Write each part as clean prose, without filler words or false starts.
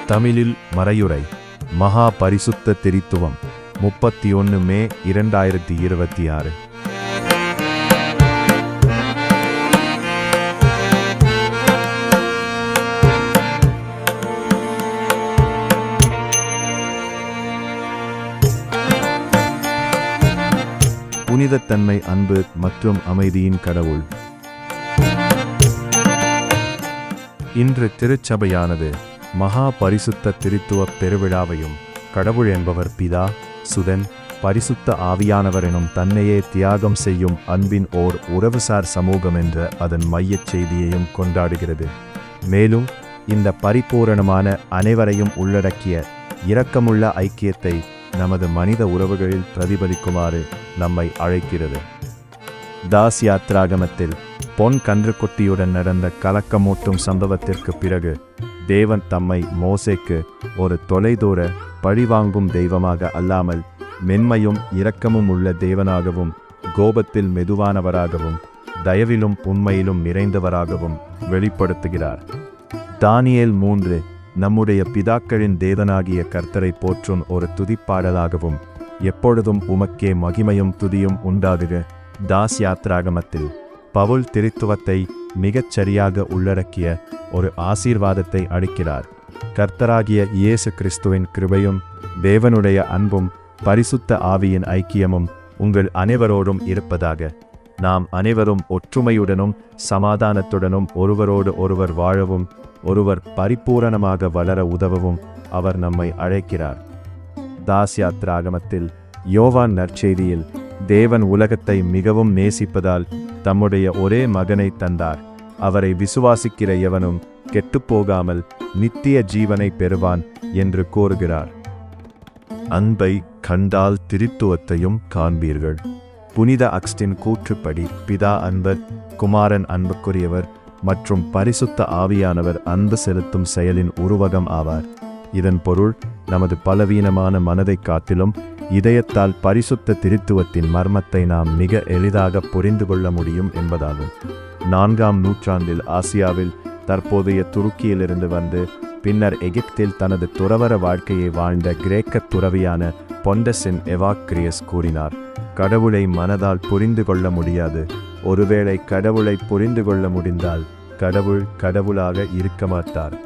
தமிழில் மறையுரை மகா பரிசுத்த திரித்துவம் 31 மே 2026. புனிதத்தன்மை, அன்பு மற்றும் அமைதியின் கடவுள். இன்று திருச்சபையானது மகா பரிசுத்த திரித்துவ பெருவிழாவையும், கடவுள் என்பவர் பிதா, சுதன், பரிசுத்த ஆவியானவர் எனும் தன்னையே தியாகம் செய்யும் அன்பின் ஓர் உறவுசார் சமூகம் என்ற அதன் மையச் செய்தியையும் கொண்டாடுகிறது. மேலும் இந்த பரிபூரணமான அனைவரையும் உள்ளடக்கிய இரக்கமுள்ள ஐக்கியத்தை நமது மனித உறவுகளில் பிரதிபலிக்குமாறு நம்மை அழைக்கிறது. தாஸ் யாத்ராகமத்தில் பொன் கன்றுக்குட்டியுடன் நடந்த கலக்கமூட்டும் சம்பவத்திற்கு பிறகு தேவன் தம்மை மோசேக்கு ஒரு தொலைதூர பழிவாங்கும் தெய்வமாக அல்லாமல் மென்மையும் இரக்கமும் உள்ள தேவனாகவும், கோபத்தில் மெதுவானவராகவும், தயவிலும் உண்மையிலும் நிறைந்தவராகவும் வெளிப்படுத்துகிறார். தானியேல் 3 நம்முடைய பிதாக்களின் தேவனாகிய கர்த்தரை போற்றும் ஒரு துதிப்பாடலாகவும், எப்பொழுதும் உமக்கே மகிமையும் துதியும் உண்டாகுக. தாஸ் யாத்ராகமத்தில் பவுல் திரித்துவத்தை மிகச் சரியாக உள்ளடக்கிய ஒரு ஆசீர்வாதத்தை அளிக்கிறார். கர்த்தராகிய இயேசு கிறிஸ்துவின் கிருபையும், தேவனுடைய அன்பும், பரிசுத்த ஆவியின் ஐக்கியமும் உங்கள் அனைவரோடும் இருப்பதாக. நாம் அனைவரும் ஒற்றுமையுடனும் சமாதானத்துடனும் ஒருவரோடு ஒருவர் வாழவும், ஒருவர் பரிபூரணமாக வளர உதவவும் அவர் நம்மை அழைக்கிறார். தாஸ் யாத்ராகமத்தில் யோவான் நற்செய்தியில் தேவன் உலகத்தை மிகவும் நேசிப்பதால் தம்முடைய ஒரே மகனை தந்தார், அவரை விசுவாசிக்கிற எவனும் கெட்டுப்போகாமல் நித்திய ஜீவனை பெறுவான் என்று கூறுகிறார். அன்பை கண்டால் திரித்துவத்தையும் காண்பீர்கள். புனித அக்ஸ்டின் கூற்றுப்படி பிதா அன்பர், குமாரன் அன்புக்குரியவர் மற்றும் பரிசுத்த ஆவியானவர் அன்பு செலுத்தும் செயலின் உருவகம் ஆவார். இதன் பொருள் நமது பலவீனமான மனதைக் காட்டிலும் இதயத்தால் பரிசுத்த திரித்துவத்தின் மர்மத்தை நாம் மிக எளிதாக புரிந்து கொள்ள முடியும் என்பதாகும். 4ஆம் நூற்றாண்டில் ஆசியாவில் தற்போதைய துருக்கியிலிருந்து வந்து பின்னர் எகிப்தில் தனது துறவற வாழ்க்கையை வாழ்ந்த கிரேக்க துறவியான பொண்டஸின் எவாக்ரியஸ் கூறினார், கடவுளை மனதால் புரிந்து கொள்ள முடியாது. ஒருவேளை கடவுளை புரிந்து கொள்ள முடிந்தால் கடவுள் கடவுளாக இருக்க மாட்டார்.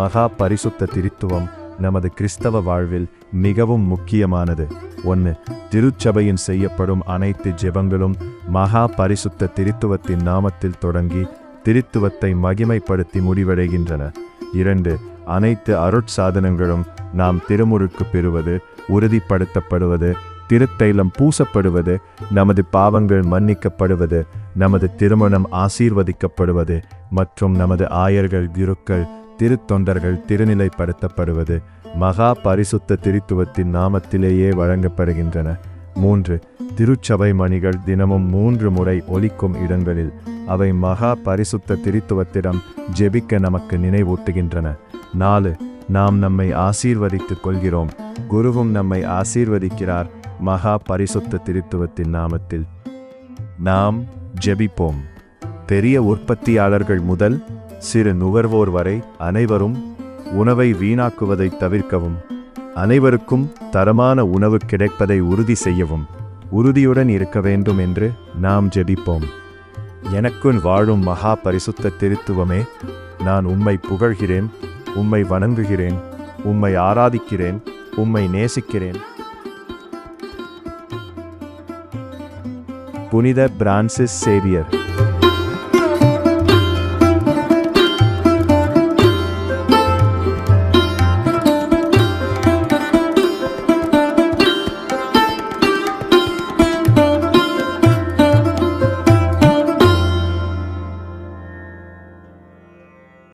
மகா பரிசுத்த திரித்துவம் நமது கிறிஸ்தவ வாழ்வில் மிகவும் முக்கியமானது. 1. திருச்சபையின் செய்யப்படும் அனைத்து ஜெபங்களும் மகா பரிசுத்த திரித்துவத்தின் நாமத்தில் தொடங்கி திரித்துவத்தை மகிமைப்படுத்தி முடிவடைகின்றன. 2. அனைத்து அருட்சாதனங்களும் நாம் திருமுழுக்கு பெறுவது, உறுதிப்படுத்தப்படுவது, திருத்தைலம் பூசப்படுவது, நமது பாவங்கள் மன்னிக்கப்படுவது, நமது திருமணம் ஆசீர்வதிக்கப்படுவது மற்றும் நமது ஆயர்கள், குருக்கள், திருத்தொண்டர்கள் திருநிலைப்படுத்தப்படுவது மகா பரிசுத்த திரித்துவத்தின் நாமத்திலேயே வழங்கப்படுகின்றன. 3. திருச்சபை மணிகள் தினமும் 3 முறை ஒலிக்கும் இடங்களில் அவை மகா பரிசுத்த திரித்துவத்திடம் ஜெபிக்க நமக்கு நினைவூட்டுகின்றன. 4. நாம் நம்மை ஆசீர்வதித்துக் கொள்கிறோம், குருவும் நம்மை ஆசீர்வதிக்கிறார் மகா பரிசுத்த திரித்துவத்தின் நாமத்தில். நாம் ஜெபிப்போம். பெரிய உற்பத்தியாளர்கள் முதல் சிறு நுகர்வோர் வரை அனைவரும் உணவை வீணாக்குவதை தவிர்க்கவும், அனைவருக்கும் தரமான உணவு கிடைப்பதை உறுதி செய்யவும் உறுதியுடன் இருக்க வேண்டும் என்று நாம் ஜெபிப்போம். எனக்குள் வாழும் மகா பரிசுத்த திரித்துவமே, நான் உம்மை புகழ்கிறேன், உம்மை வணங்குகிறேன், உம்மை ஆராதிக்கிறேன், உம்மை நேசிக்கிறேன். புனித பிரான்சிஸ் சேவியர்.